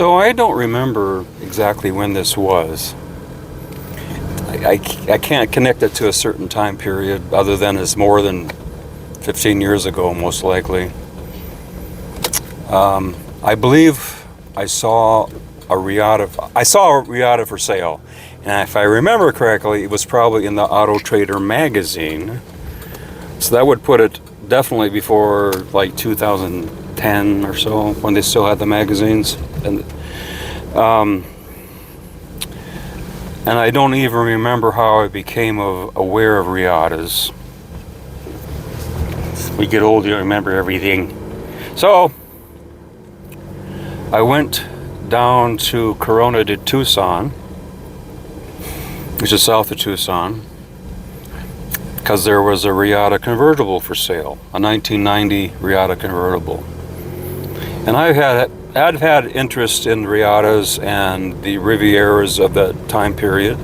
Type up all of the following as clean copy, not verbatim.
So I don't remember exactly when this was. I can't connect it to a certain time period other than it's more than 15 years ago, most likely. I believe I saw a Reatta for sale. And if I remember correctly, it was probably in the Auto Trader magazine. So that would put it definitely before like 2010 or so, when they still had the magazines. And I don't even remember how I became aware of Reattas. We get old, you don't remember everything. So I went down to Corona de Tucson, which is south of Tucson, because there was a Reatta Convertible for sale, a 1990 Reatta Convertible. And I've had interest in Reattas and the Rivieras of that time period.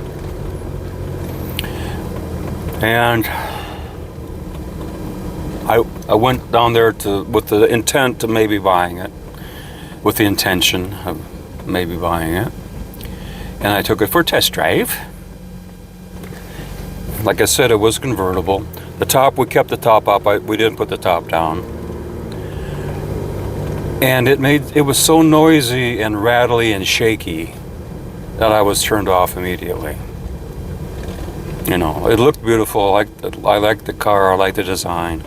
And I went down there with the intent of maybe buying it, with the intention of maybe buying it. And I took it for a test drive. Like I said, it was convertible. The top, we kept the top up. We didn't put the top down. And it was so noisy and rattly and shaky that I was turned off immediately. You know, it looked beautiful. I liked the car. I liked the design.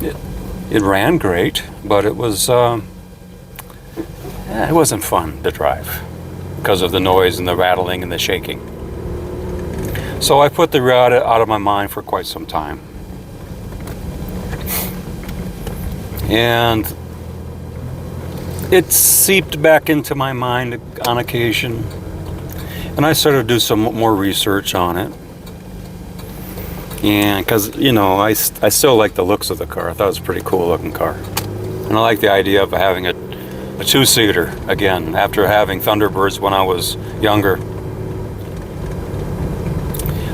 It ran great, but it wasn't fun to drive because of the noise and the rattling and the shaking. So I put the Reatta out of my mind for quite some time. And it seeped back into my mind on occasion. And I started to do some more research on it. And because, you know, I still like the looks of the car. I thought it was a pretty cool looking car. And I like the idea of having a two-seater again, after having Thunderbirds when I was younger.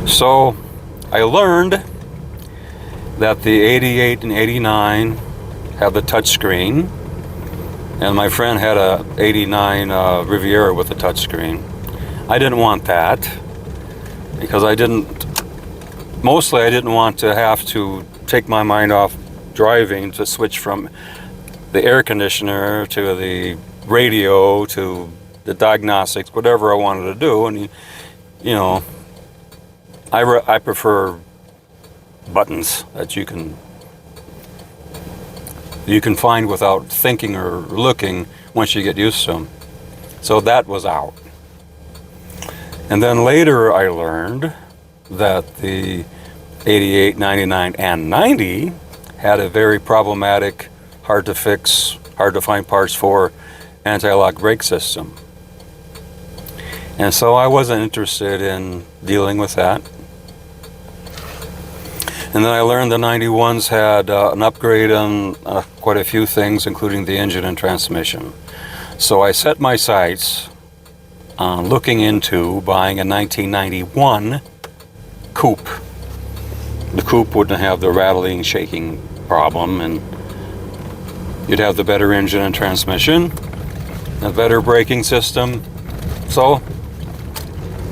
So I learned that the 88 and 89 have the touchscreen, and my friend had a 89 Riviera with a touchscreen. I didn't want that because mostly I didn't want to have to take my mind off driving to switch from the air conditioner to the radio to the diagnostics, whatever I wanted to do. And you know, I prefer buttons that you can find without thinking or looking once you get used to them. So that was out. And then later I learned that the 88, 99, and 90 had a very problematic, hard to fix, hard to find parts for anti-lock brake system. And so I wasn't interested in dealing with that. And then I learned the 91s had an upgrade on quite a few things, including the engine and transmission. So I set my sights on looking into buying a 1991 coupe. The coupe wouldn't have the rattling, shaking problem, and you'd have the better engine and transmission, a better braking system. So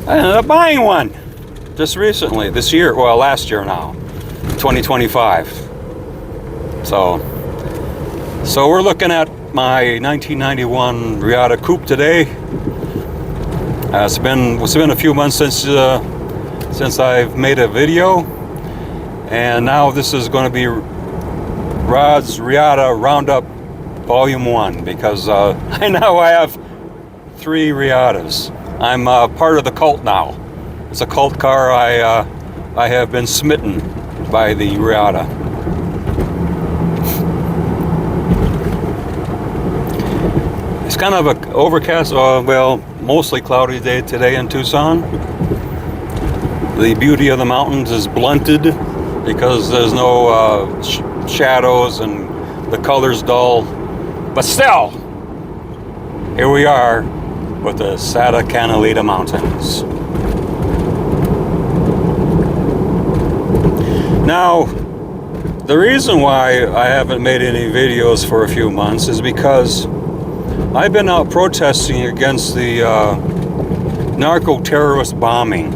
I ended up buying one just recently, this year, well, last year now, 2025. So we're looking at my 1991 Reatta Coupe today. It's been a few months since I've made a video, and now this is going to be Rod's Reatta Roundup Volume 1, because I now have 3 Reattas. I'm part of the cult now. It's a cult car. I have been smitten by the Reatta. It's kind of an overcast, well, mostly cloudy day today in Tucson. The beauty of the mountains is blunted because there's no shadows and the color's dull. But still, here we are with the Santa Catalina Mountains. Now, the reason why I haven't made any videos for a few months is because I've been out protesting against the narco-terrorist bombing,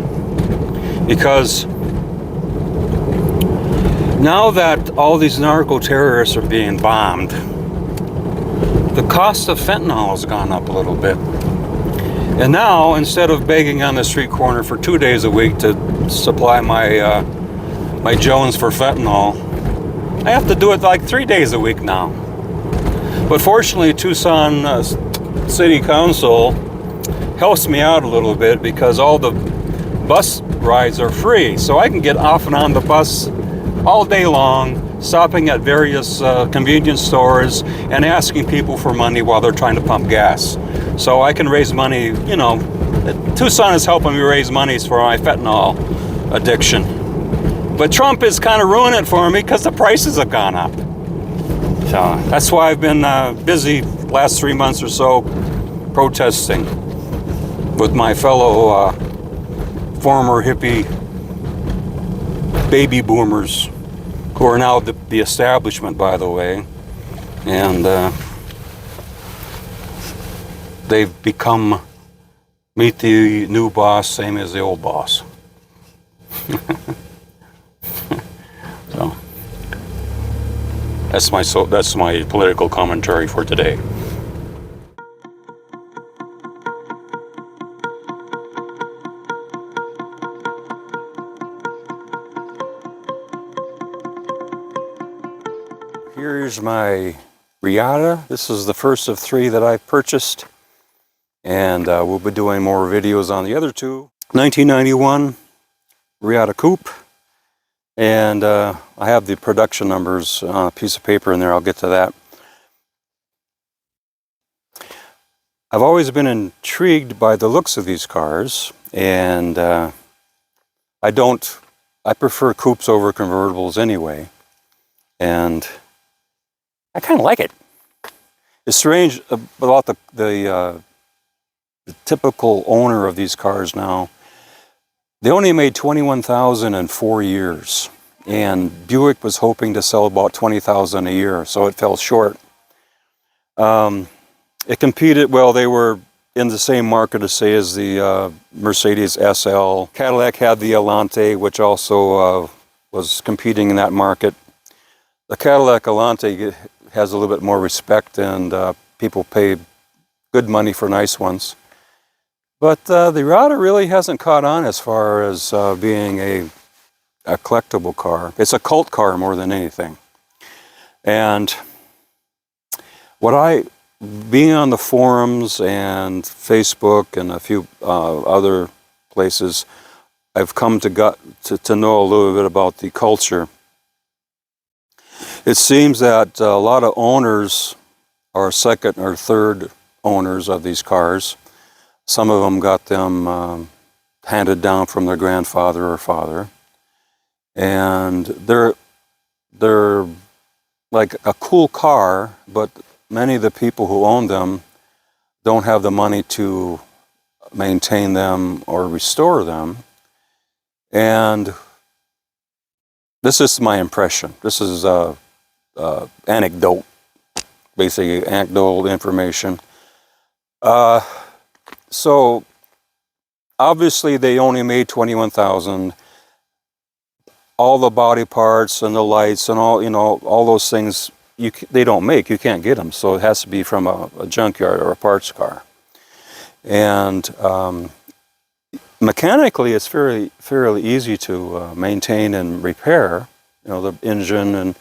because now that all these narco-terrorists are being bombed, the cost of fentanyl has gone up a little bit. And now, instead of begging on the street corner for 2 days a week to supply my my Jones for fentanyl, I have to do it like 3 days a week now. But fortunately, Tucson City Council helps me out a little bit, because all the bus rides are free. So I can get off and on the bus all day long, stopping at various convenience stores and asking people for money while they're trying to pump gas. So I can raise money, you know. Tucson is helping me raise money for my fentanyl addiction. But Trump is kind of ruining it for me because the prices have gone up. So that's why I've been busy last 3 months or so protesting with my fellow former hippie baby boomers, who are now the establishment, by the way. And they've become, meet the new boss, same as the old boss. So that's my political commentary for today. Here's my Reatta. This is the first of 3 that I've purchased, and we'll be doing more videos on the other 2. 1991 Reatta Coupe, and I have the production numbers on a piece of paper in there. I'll get to that. I've always been intrigued by the looks of these cars, and I prefer coupes over convertibles anyway, and I kind of like it. It's strange about the typical owner of these cars now. They only made 21,000 in 4 years, and Buick was hoping to sell about 20,000 a year, so it fell short. It competed, well, they were in the same market as, say, as the Mercedes SL. Cadillac had the Elante, which also was competing in that market. The Cadillac Elante has a little bit more respect, and people pay good money for nice ones. But the Reatta really hasn't caught on as far as being a collectible car. It's a cult car more than anything. And being on the forums and Facebook and a few other places, I've come to know a little bit about the culture. It seems that a lot of owners are second or third owners of these cars. Some of them got them handed down from their grandfather or father, and they're like a cool car, but many of the people who own them don't have the money to maintain them or restore them. And this is my impression. This is anecdote, basically anecdotal information. So obviously they only made 21,000. All the body parts and the lights and all, you know, all those things they don't make. You can't get them. So it has to be from a junkyard or a parts car. And mechanically, it's fairly easy to maintain and repair. You know, the engine and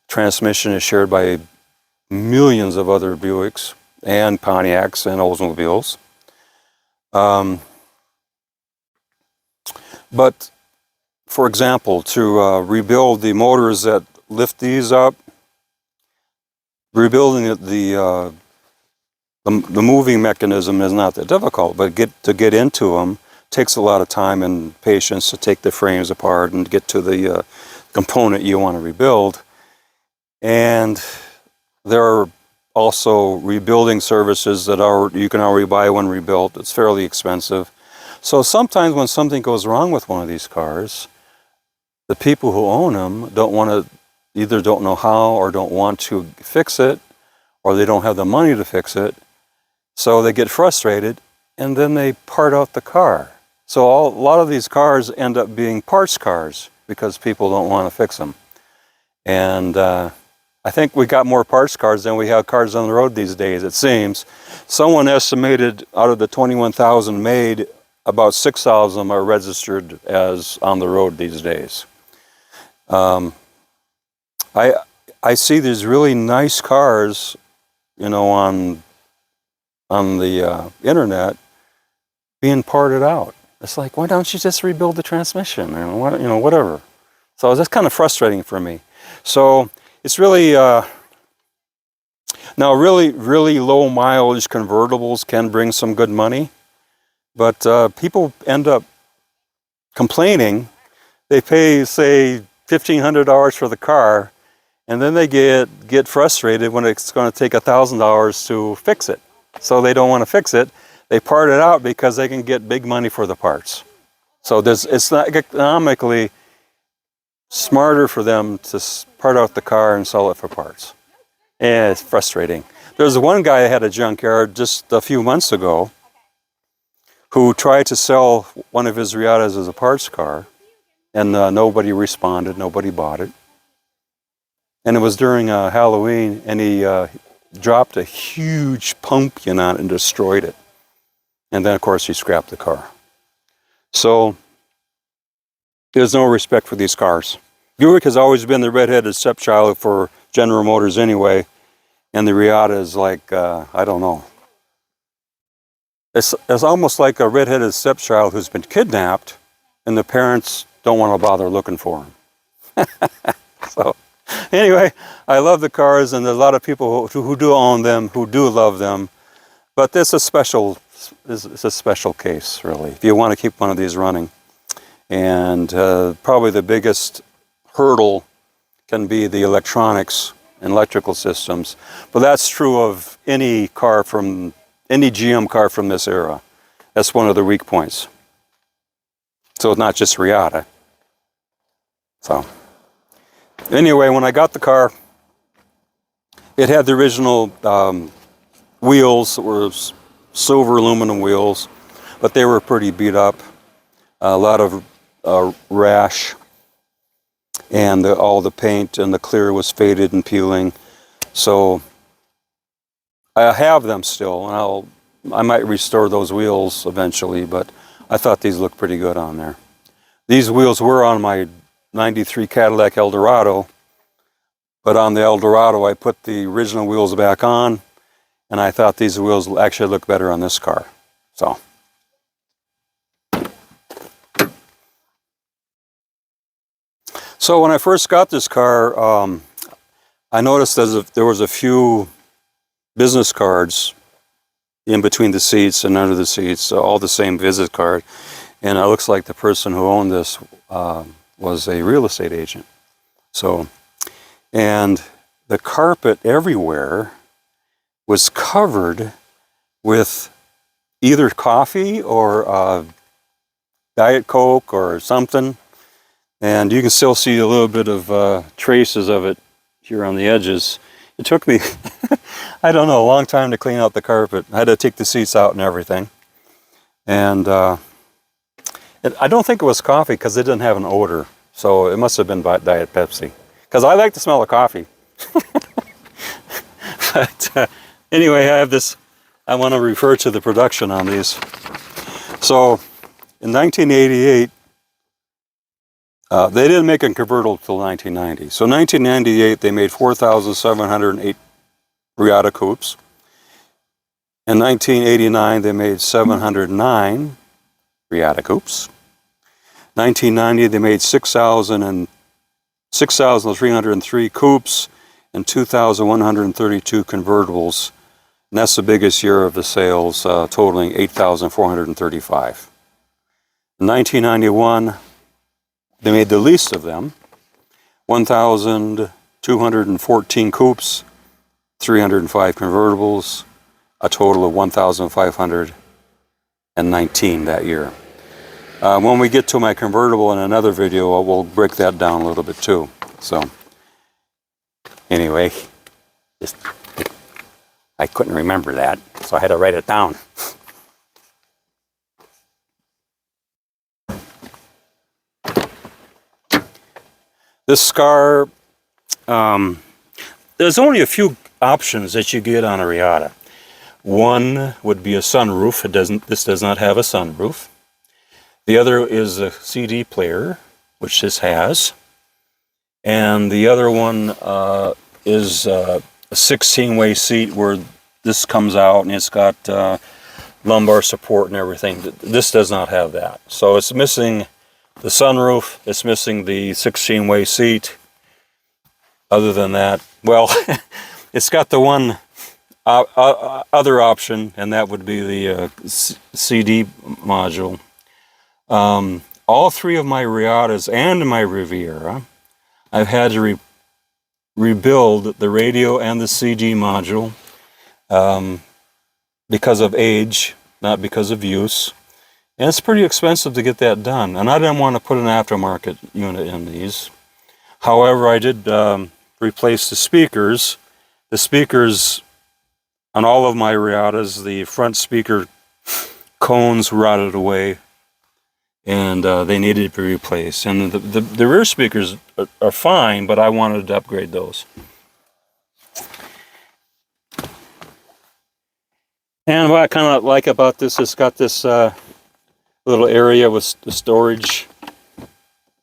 transmission is shared by millions of other Buicks and Pontiacs and Oldsmobiles. But for example, to rebuild the motors that lift these up, rebuilding the moving mechanism is not that difficult, but to get into them takes a lot of time and patience to take the frames apart and get to the component you want to rebuild. And there are also rebuilding services that you can already buy one rebuilt. It's fairly expensive. So sometimes when something goes wrong with one of these cars, the people who own them either don't know how or don't want to fix it, or they don't have the money to fix it, So they get frustrated, and then they part out the car. So a lot of these cars end up being parts cars because people don't want to fix them. And I think we got more parts cars than we have cars on the road these days, it seems. Someone estimated out of the 21,000 made, about 6,000 of them are registered as on the road these days. I see these really nice cars, you know, on the internet being parted out. It's like, why don't you just rebuild the transmission? You know, whatever. So that's kind of frustrating for me. So it's really now really low mileage convertibles can bring some good money, but people end up complaining. They pay, say, $1,500 for the car, and then they get frustrated when it's going to take $1,000 to fix it. So they don't want to fix it. They part it out because they can get big money for the parts. So it's not economically smarter for them to part out the car and sell it for parts. And it's frustrating. There's one guy that had a junkyard just a few months ago who tried to sell one of his Reattas as a parts car, and nobody responded, nobody bought it. And it was during Halloween, and he dropped a huge pumpkin on it and destroyed it. And then, of course, he scrapped the car. So there's no respect for these cars. Buick has always been the redheaded stepchild for General Motors anyway, and the Reatta is like, I don't know. It's almost like a redheaded stepchild who's been kidnapped, and the parents don't want to bother looking for him. So anyway, I love the cars, and there's a lot of people who do own them, who do love them, but this is it's a special case, really, if you want to keep one of these running. And probably the biggest hurdle can be the electronics and electrical systems, but that's true of any GM car from this era. That's one of the weak points. So it's not just Reatta. So anyway, when I got the car, it had the original wheels that were silver aluminum wheels, but they were pretty beat up. A lot of rash, and all the paint and the clear was faded and peeling. So I have them still, and I might restore those wheels eventually, but I thought these looked pretty good on there. These wheels were on my 93 Cadillac Eldorado, but on the Eldorado I put the original wheels back on, and I thought these wheels actually look better on this car. So when I first got this car, I noticed there was a few business cards in between the seats and under the seats, all the same visit card. And it looks like the person who owned this was a real estate agent. So, and the carpet everywhere was covered with either coffee or Diet Coke or something. And you can still see a little bit of traces of it here on the edges. It took me, I don't know, a long time to clean out the carpet. I had to take the seats out and everything. And I don't think it was coffee because it didn't have an odor. So it must have been Diet Pepsi. Because I like the smell of coffee. But anyway, I have this, I want to refer to the production on these. So in 1988, they didn't make a convertible until 1990. So 1998, they made 4,708 Reatta coupes. In 1989, they made 709 Reatta coupes. 1990, they made 6,303 coupes and 2,132 convertibles. And that's the biggest year of the sales, totaling 8,435. In 1991, they made the least of them, 1,214 coupes, 305 convertibles, a total of 1,519 that year. When we get to my convertible in another video, we'll break that down a little bit too. So, anyway, just I couldn't remember that, so I had to write it down. This car, there's only a few options that you get on a Reatta. One would be a sunroof. This does not have a sunroof. The other is a CD player, which this has. And the other one is a 16-way seat where this comes out and it's got lumbar support and everything. This does not have that. So it's missing the sunroof, it's missing the 16-way seat. Other than that, well, it's got the one other option, and that would be the CD module. All three of my Reattas and my Riviera, I've had to rebuild the radio and the CD module because of age, not because of use. And it's pretty expensive to get that done. And I didn't want to put an aftermarket unit in these. However, I did replace the speakers. The speakers on all of my Reattas, the front speaker cones rotted away, and they needed to be replaced. And the rear speakers are fine, but I wanted to upgrade those. And what I kind of like about this, it's got this little area with the storage.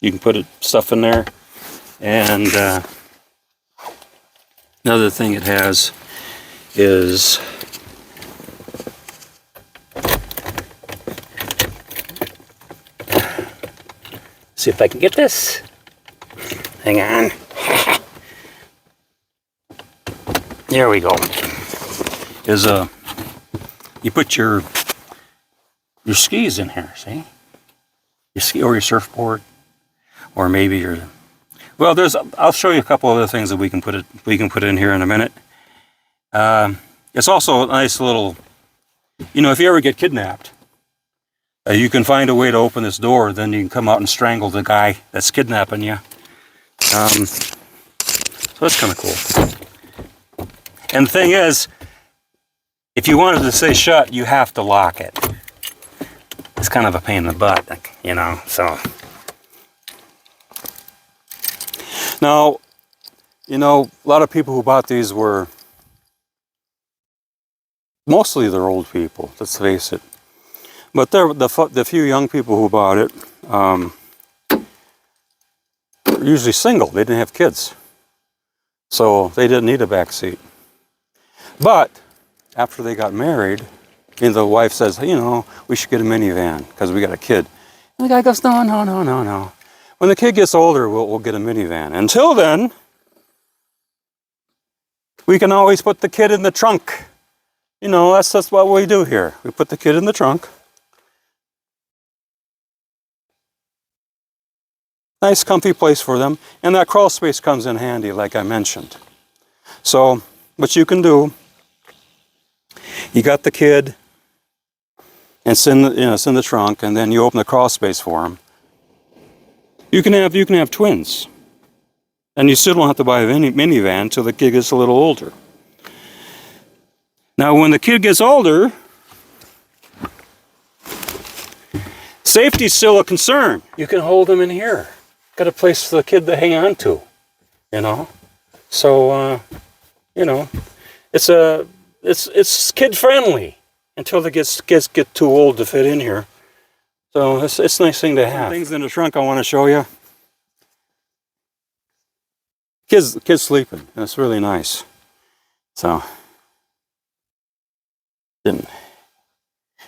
You can put stuff in there. And another thing it has is see if I can get this. Hang on. There we go. Is you put your skis in here, see? Your ski or your surfboard, or maybe your, well, I'll show you a couple other things that we can put in here in a minute. It's also a nice little, you know, if you ever get kidnapped, you can find a way to open this door, then you can come out and strangle the guy that's kidnapping you. So that's kind of cool. And the thing is, if you wanted to stay shut, you have to lock it. It's kind of a pain in the butt, you know, so. Now, you know, a lot of people who bought these were, mostly they're old people, let's face it. But the few young people who bought it were usually single. They didn't have kids. So they didn't need a back seat. But after they got married, and the wife says, you know, we should get a minivan because we got a kid. And the guy goes, no, no, no, no, no. When the kid gets older, we'll get a minivan. Until then, we can always put the kid in the trunk. You know, that's what we do here. We put the kid in the trunk. Nice comfy place for them. And that crawl space comes in handy, like I mentioned. So, what you can do, you got the kid, and it's in the trunk, and then you open the crawl space for him. You can have twins, and you still don't have to buy a minivan until the kid gets a little older. Now, when the kid gets older, safety's still a concern. You can hold them in here. Got a place for the kid to hang on to, you know. So, you know, it's kid friendly until the kids get too old to fit in here. So it's a nice thing to have. Some things in the trunk I want to show you. Kids sleeping, and it's really nice. So you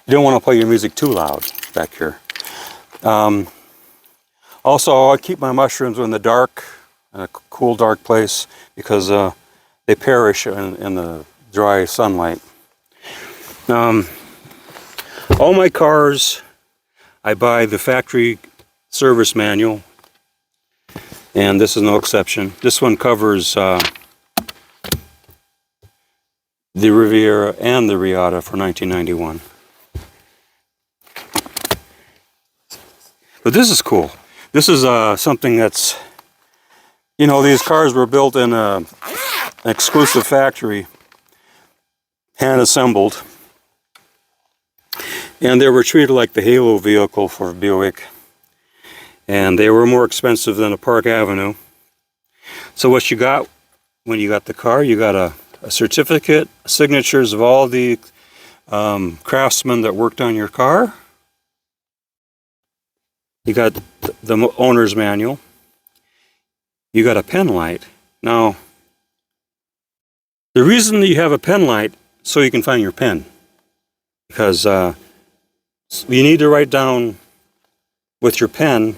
don't want to play your music too loud back here. Also, I keep my mushrooms in the dark, in a cool, dark place, because they perish in the dry sunlight. All my cars, I buy the factory service manual, and this is no exception. This one covers the Riviera and the Reatta for 1991. But this is cool. This is something that's, you know, these cars were built in an exclusive factory hand assembled. And they were treated like the Halo vehicle for Buick. And they were more expensive than a Park Avenue. So what you got when you got the car, you got a certificate, signatures of all the craftsmen that worked on your car. You got the owner's manual. You got a pen light. Now, the reason you have a pen light so you can find your pen, because you need to write down with your pen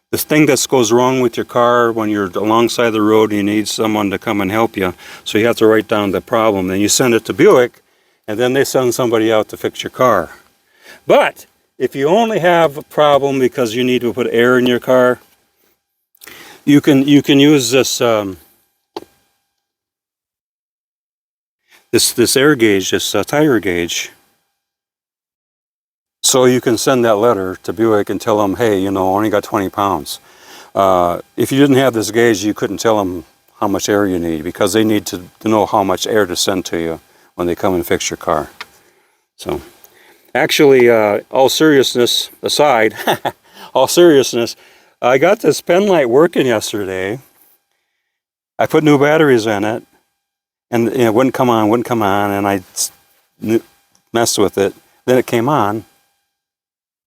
the thing that goes wrong with your car when you're alongside the road and you need someone to come and help you. So you have to write down the problem. Then you send it to Buick, and then they send somebody out to fix your car. But if you only have a problem because you need to put air in your car, you can use this this air gauge, this tire gauge. So you can send that letter to Buick and tell them, hey, you know, I only got 20 pounds. If you didn't have this gauge, you couldn't tell them how much air you need, because they need to know how much air to send to you when they come and fix your car. So, actually, all seriousness aside, all seriousness, I got this pen light working yesterday. I put new batteries in it, and it wouldn't come on, and I messed with it. Then it came on,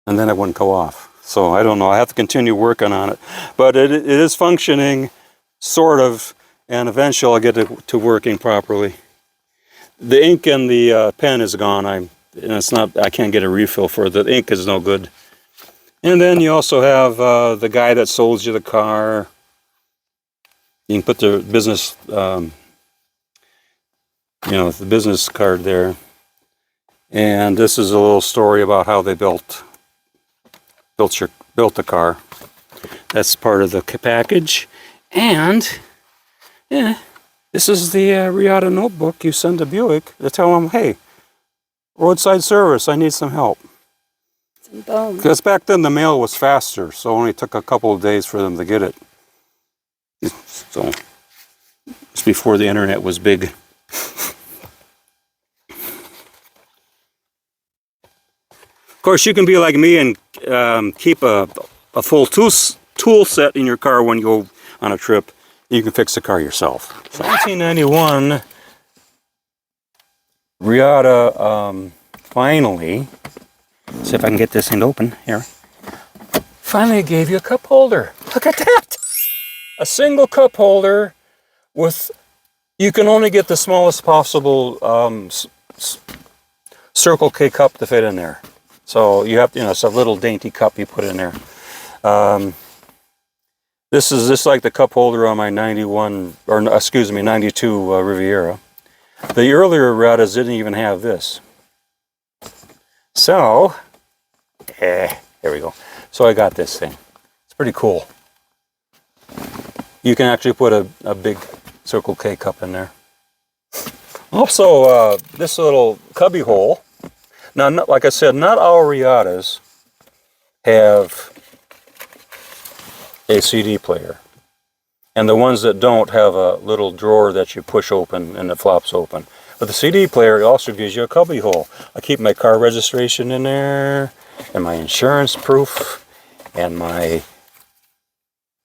and then it wouldn't go off. So I don't know, I have to continue working on it. But it is functioning, sort of, and eventually I'll get it to working properly. The ink in the pen is gone. I can't get a refill for it. The ink is no good. And then you also have the guy that sold you the car. You can put the business, the business card there. And this is a little story about how they built the car. That's part of the package. And yeah, this is the Reatta notebook you send to Buick to tell them, hey, roadside service, I need some help. Because back then the mail was faster, so it only took a couple of days for them to get it. So it's before the internet was big. Of course, you can be like me and keep a full tool set in your car when you go on a trip. You can fix the car yourself. So 1991, Reatta finally, see if I can get this thing open here, finally gave you a cup holder. Look at that! A single cup holder with, you can only get the smallest possible Circle K cup to fit in there. So you have to, it's a little dainty cup you put in there. This is just like the cup holder on my 92 Riviera. The earlier Reattas didn't even have this. So, here we go. So I got this thing. It's pretty cool. You can actually put a big Circle K cup in there. Also, this little cubby hole. Now, like I said, not all Reattas have a CD player. And the ones that don't have a little drawer that you push open and it flops open. But the CD player also gives you a cubby hole. I keep my car registration in there, and my insurance proof, and my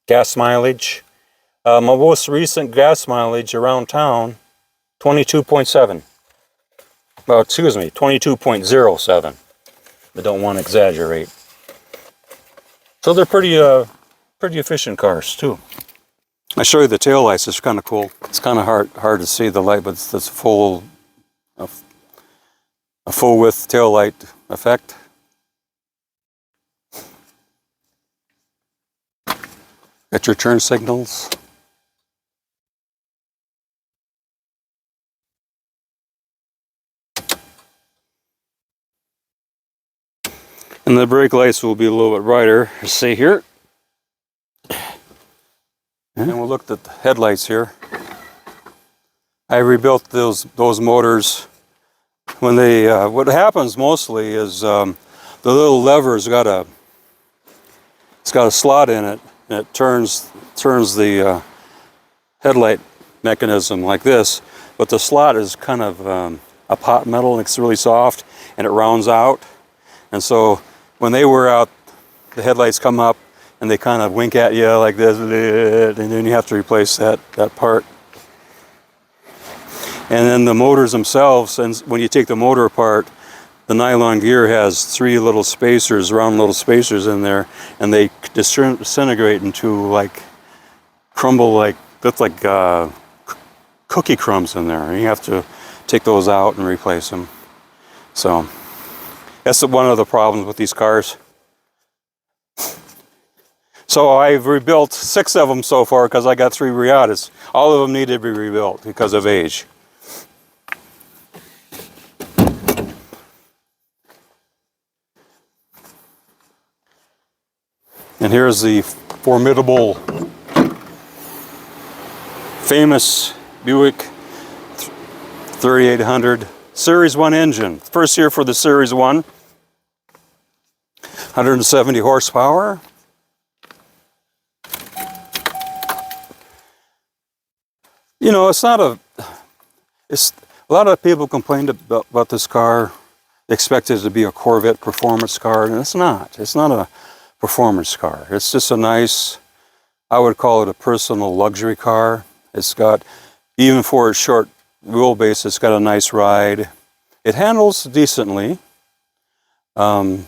gas mileage. My most recent gas mileage around town, 22.7. Well, excuse me, 22.07. I don't want to exaggerate. So they're pretty efficient cars too. I show you the tail lights. It's kind of cool. It's kind of hard to see the light, but it's a full width tail light effect. Got your turn signals. And the brake lights will be a little bit brighter. See here. And we'll look at the headlights here. I rebuilt those motors. When they, what happens mostly is the little lever's got a slot in it, and it turns the headlight mechanism like this. But the slot is kind of a pot metal, and it's really soft, and it rounds out. And so when they wear out, the headlights come up and they kind of wink at you like this, and then you have to replace that part. And then the motors themselves, and when you take the motor apart, the nylon gear has 3 little spacers, round little spacers in there, and they disintegrate into like crumble, like that's like cookie crumbs in there. And you have to take those out and replace them. So that's one of the problems with these cars. So I've rebuilt 6 of them so far because I got 3 Reattas. All of them need to be rebuilt because of age. And here's the formidable, famous Buick 3800 Series 1 engine. First year for the Series 1. 170 horsepower. You know, it's not a... It's a lot of people complained about this car. They expect it to be a Corvette performance car, and it's not. It's not a performance car. It's just a nice, I would call it a personal luxury car. It's got, even for its short wheelbase, it's got a nice ride. It handles decently, but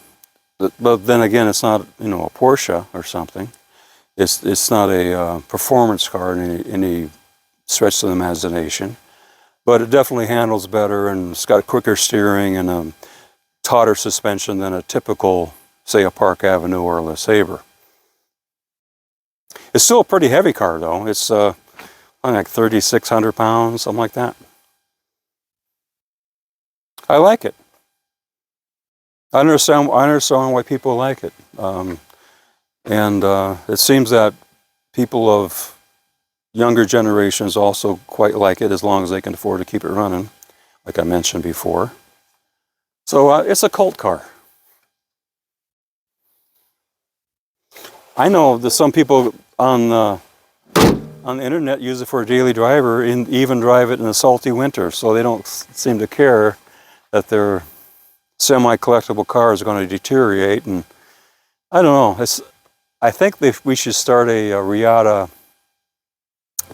then again, it's not, you know, a Porsche or something. It's not a performance car in any stretch of the imagination, but it definitely handles better, and it's got quicker steering and a tauter suspension than a typical, say, a Park Avenue or a LeSabre. It's still a pretty heavy car, though. It's like 3,600 pounds, something like that. I like it. I understand why people like it. It seems that people of younger generations also quite like it, as long as they can afford to keep it running, like I mentioned before. So it's a cult car. I know that some people on the internet use it for a daily driver, and even drive it in a salty winter, so they don't seem to care that their semi-collectible car is going to deteriorate. And I don't know. I think we should start a Reatta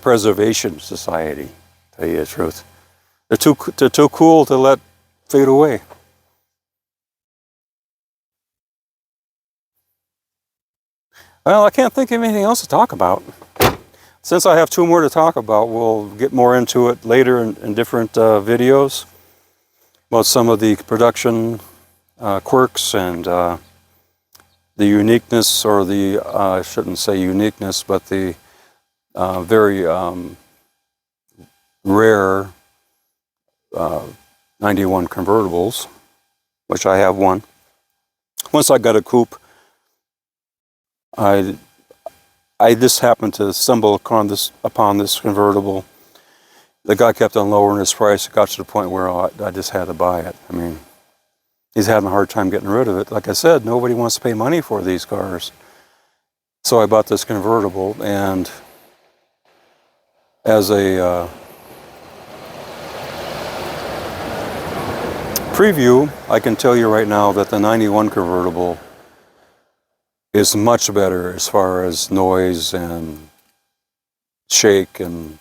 Preservation Society, to tell you the truth. They're too cool to let fade away. Well, I can't think of anything else to talk about. Since I have 2 more to talk about, we'll get more into it later in different videos about some of the production quirks and the uniqueness, or the, I shouldn't say uniqueness, but the very rare 91 convertibles, which I have one. Once I got a coupe, I just happened to stumble upon this convertible. The guy kept on lowering his price. It got to the point where I just had to buy it. I mean, he's having a hard time getting rid of it. Like I said, nobody wants to pay money for these cars. So I bought this convertible, and as a preview, I can tell you right now that the 91 convertible is much better as far as noise and shake and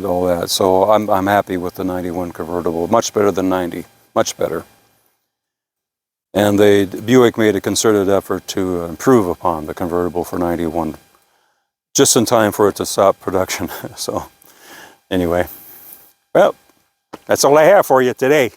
all that. So I'm happy with the 91 convertible. Much better than 90. Much better. And Buick made a concerted effort to improve upon the convertible for 91, just in time for it to stop production. So anyway, well, that's all I have for you today.